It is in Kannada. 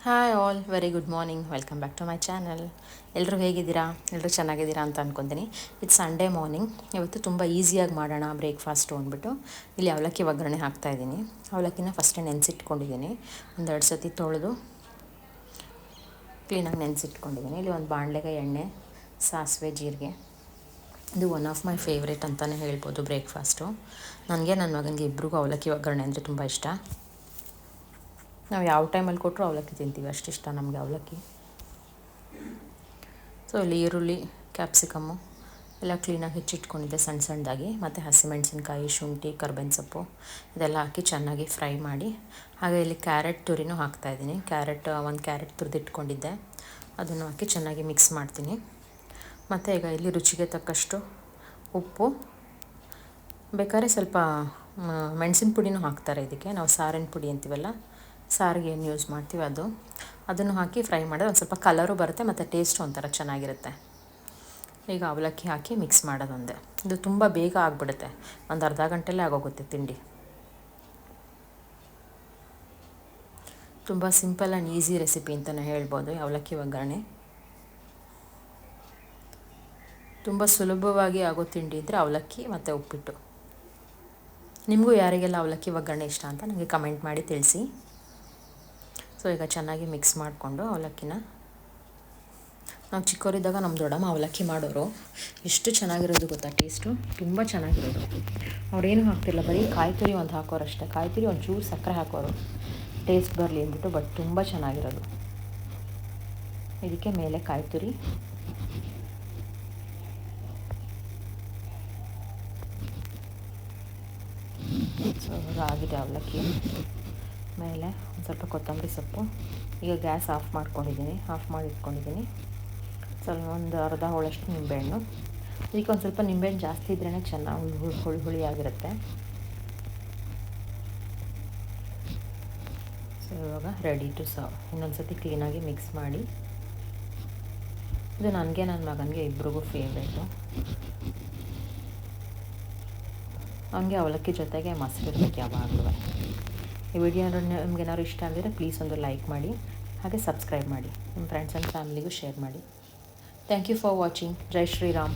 Hi all, very good morning. Welcome back to my channel. ಎಲ್ಲರೂ ಹೇಗಿದ್ದೀರಾ? ಎಲ್ಲರೂ ಚೆನ್ನಾಗಿದ್ದೀರಾ ಅಂತ ಅಂದ್ಕೊತೀನಿ. It's Sunday morning. ಇವತ್ತು ತುಂಬ ಈಸಿಯಾಗಿ ಮಾಡೋಣ ಬ್ರೇಕ್ಫಾಸ್ಟು ಅಂದ್ಬಿಟ್ಟು ಇಲ್ಲಿ ಅವಲಕ್ಕಿ ಒಗ್ಗರಣೆ ಹಾಕ್ತಾಯಿದ್ದೀನಿ. ಅವಲಕ್ಕಿನ ಫಸ್ಟೇ ನೆನೆಸಿಟ್ಕೊಂಡಿದ್ದೀನಿ. ಒಂದೆರಡು ಸತಿ ತೊಳೆದು ಕ್ಲೀನಾಗಿ ನೆನೆಸಿಟ್ಕೊಂಡಿದ್ದೀನಿ. ಇಲ್ಲಿ ಒಂದು ಬಾಣಲೆಗೆ ಎಣ್ಣೆ, ಸಾಸಿವೆ, ಜೀರಿಗೆ. ಇದು ಒನ್ ಆಫ್ ಮೈ ಫೇವ್ರೇಟ್ ಅಂತಲೇ ಹೇಳ್ಬೋದು ಬ್ರೇಕ್ಫಾಸ್ಟು. ನನಗೆ ನನ್ನ ಮಗನಿಗೆ ಇಬ್ರಿಗೂ ಅವಲಕ್ಕಿ ಒಗ್ಗರಣೆ ಅಂದರೆ ತುಂಬ ಇಷ್ಟ. ನಾವು ಯಾವ ಟೈಮಲ್ಲಿ ಕೊಟ್ಟರು ಅವಲಕ್ಕಿ ತಿಂತೀವಿ, ಅಷ್ಟಿಷ್ಟ ನಮಗೆ ಅವಲಕ್ಕಿ. ಸೊ ಇಲ್ಲಿ ಈರುಳ್ಳಿ, ಕ್ಯಾಪ್ಸಿಕಮ್ಮು ಎಲ್ಲ ಕ್ಲೀನಾಗಿ ಹೆಚ್ಚಿಟ್ಕೊಂಡಿದ್ದೆ ಸಣ್ಣ ಸಣ್ಣದಾಗಿ. ಮತ್ತು ಹಸಿಮೆಣಸಿನ್ಕಾಯಿ, ಶುಂಠಿ, ಕರ್ಬೇವಿನ ಸೊಪ್ಪು ಇದೆಲ್ಲ ಹಾಕಿ ಚೆನ್ನಾಗಿ ಫ್ರೈ ಮಾಡಿ. ಹಾಗೆ ಇಲ್ಲಿ ಕ್ಯಾರೆಟ್ ತುರಿನೂ ಹಾಕ್ತಾಯಿದ್ದೀನಿ. ಒಂದು ಕ್ಯಾರೆಟ್ ತುರಿದಿಟ್ಕೊಂಡಿದ್ದೆ, ಅದನ್ನು ಹಾಕಿ ಚೆನ್ನಾಗಿ ಮಿಕ್ಸ್ ಮಾಡ್ತೀನಿ. ಮತ್ತು ಈಗ ಇಲ್ಲಿ ರುಚಿಗೆ ತಕ್ಕಷ್ಟು ಉಪ್ಪು, ಬೇಕಾದ್ರೆ ಸ್ವಲ್ಪ ಮೆಣಸಿನ ಪುಡಿನೂ ಹಾಕ್ತಾರೆ ಇದಕ್ಕೆ. ನಾವು ಸಾರಿನ ಪುಡಿ ಅಂತೀವಲ್ಲ, ಸಾರಿಗೆ ಏನು ಯೂಸ್ ಮಾಡ್ತೀವಿ ಅದನ್ನು ಹಾಕಿ ಫ್ರೈ ಮಾಡಿದ್ರೆ ಒಂದು ಸ್ವಲ್ಪ ಕಲರು ಬರುತ್ತೆ ಮತ್ತು ಟೇಸ್ಟು ಒಂಥರ ಚೆನ್ನಾಗಿರುತ್ತೆ. ಈಗ ಅವಲಕ್ಕಿ ಹಾಕಿ ಮಿಕ್ಸ್ ಮಾಡೋದೊಂದೇ. ಇದು ತುಂಬ ಬೇಗ ಆಗಿಬಿಡುತ್ತೆ, ಒಂದು ಅರ್ಧ ಗಂಟೆಯಲ್ಲೇ ಆಗೋಗುತ್ತೆ ತಿಂಡಿ. ತುಂಬ ಸಿಂಪಲ್ ಆ್ಯಂಡ್ ಈಸಿ ರೆಸಿಪಿ ಅಂತಲೇ ಹೇಳ್ಬೋದು ಅವಲಕ್ಕಿ ಒಗ್ಗರಣೆ. ತುಂಬ ಸುಲಭವಾಗಿ ಆಗೋ ತಿಂಡಿ ಇದ್ದರೆ ಅವಲಕ್ಕಿ ಮತ್ತು ಉಪ್ಪಿಟ್ಟು. ನಿಮಗೂ ಯಾರಿಗೆಲ್ಲ ಅವಲಕ್ಕಿ ಒಗ್ಗರಣೆ ಇಷ್ಟ ಅಂತ ನನಗೆ ಕಮೆಂಟ್ ಮಾಡಿ ತಿಳಿಸಿ. ಸೊ ಈಗ ಚೆನ್ನಾಗಿ ಮಿಕ್ಸ್ ಮಾಡಿಕೊಂಡು ಅವಲಕ್ಕಿನ, ನಾವು ಚಿಕ್ಕವರಿದ್ದಾಗ ನಮ್ಮ ದೊಡ್ಡಮ್ಮ ಅವಲಕ್ಕಿ ಮಾಡೋರು. ಎಷ್ಟು ಚೆನ್ನಾಗಿರೋದು ಗೊತ್ತಾ, ಟೇಸ್ಟು ತುಂಬ ಚೆನ್ನಾಗಿರೋದು. ಅವ್ರೇನು ಹಾಕ್ತಿರಲ್ಲ, ಬರೀ ಕಾಯಿ ತುರಿ ಒಂದು ಹಾಕೋರು ಅಷ್ಟೇ. ಕಾಯಿ ತುರಿ ಒಂಚೂರು ಸಕ್ಕರೆ ಹಾಕೋರು ಟೇಸ್ಟ್ ಬರಲಿ ಅಂದ್ಬಿಟ್ಟು. ಬಟ್ ತುಂಬ ಚೆನ್ನಾಗಿರೋದು. ಇದಕ್ಕೆ ಮೇಲೆ ಕಾಯಿ ತುರಿ, ಸೊ ಆಗಿದೆ ಅವಲಕ್ಕಿ. ಮೇಲೆ ಒಂದು ಸ್ವಲ್ಪ ಕೊತ್ತಂಬರಿ ಸೊಪ್ಪು. ಈಗ ಗ್ಯಾಸ್ ಆಫ್ ಮಾಡಿ ಇಟ್ಕೊಂಡಿದ್ದೀನಿ. ಸ್ವಲ್ಪ ಒಂದು ಅರ್ಧ ಹೋಳಷ್ಟು ನಿಂಬೆಹಣ್ಣು. ಇದಕ್ಕೆ ಒಂದು ಸ್ವಲ್ಪ ನಿಂಬೆಹಣ್ಣು ಜಾಸ್ತಿ ಇದ್ರೇ ಚೆನ್ನಾಗಿ ಹುಳಿಯಾಗಿರುತ್ತೆ. ಸೊ ಇವಾಗ ರೆಡಿ ಟು ಸರ್ವ್. ಇನ್ನೊಂದು ಸತಿ ಕ್ಲೀನಾಗಿ ಮಿಕ್ಸ್ ಮಾಡಿ. ಇದು ನನಗೆ ನನ್ನ ಮಗನಿಗೆ ಇಬ್ರಿಗೂ ಫೇವ್ರೇಟು. ಹಂಗೆ ಅವಲಕ್ಕಿ ಜೊತೆಗೆ ಮೊಸರು ಇರಬೇಕು ಯಾವಾಗಲೂ. ಈ ವಿಡಿಯೋ ನಿಮ್ಗೇನಾದ್ರು ಇಷ್ಟ ಆಗಿದ್ರೆ ಪ್ಲೀಸ್ ಒಂದು ಲೈಕ್ ಮಾಡಿ, ಹಾಗೆ ಸಬ್ಸ್ಕ್ರೈಬ್ ಮಾಡಿ. ನಿಮ್ಮ ಫ್ರೆಂಡ್ಸ್ ಆ್ಯಂಡ್ ಫ್ಯಾಮಿಲಿಗೂ ಶೇರ್ ಮಾಡಿ. Thank you for watching. ಜೈ ಶ್ರೀರಾಮ್.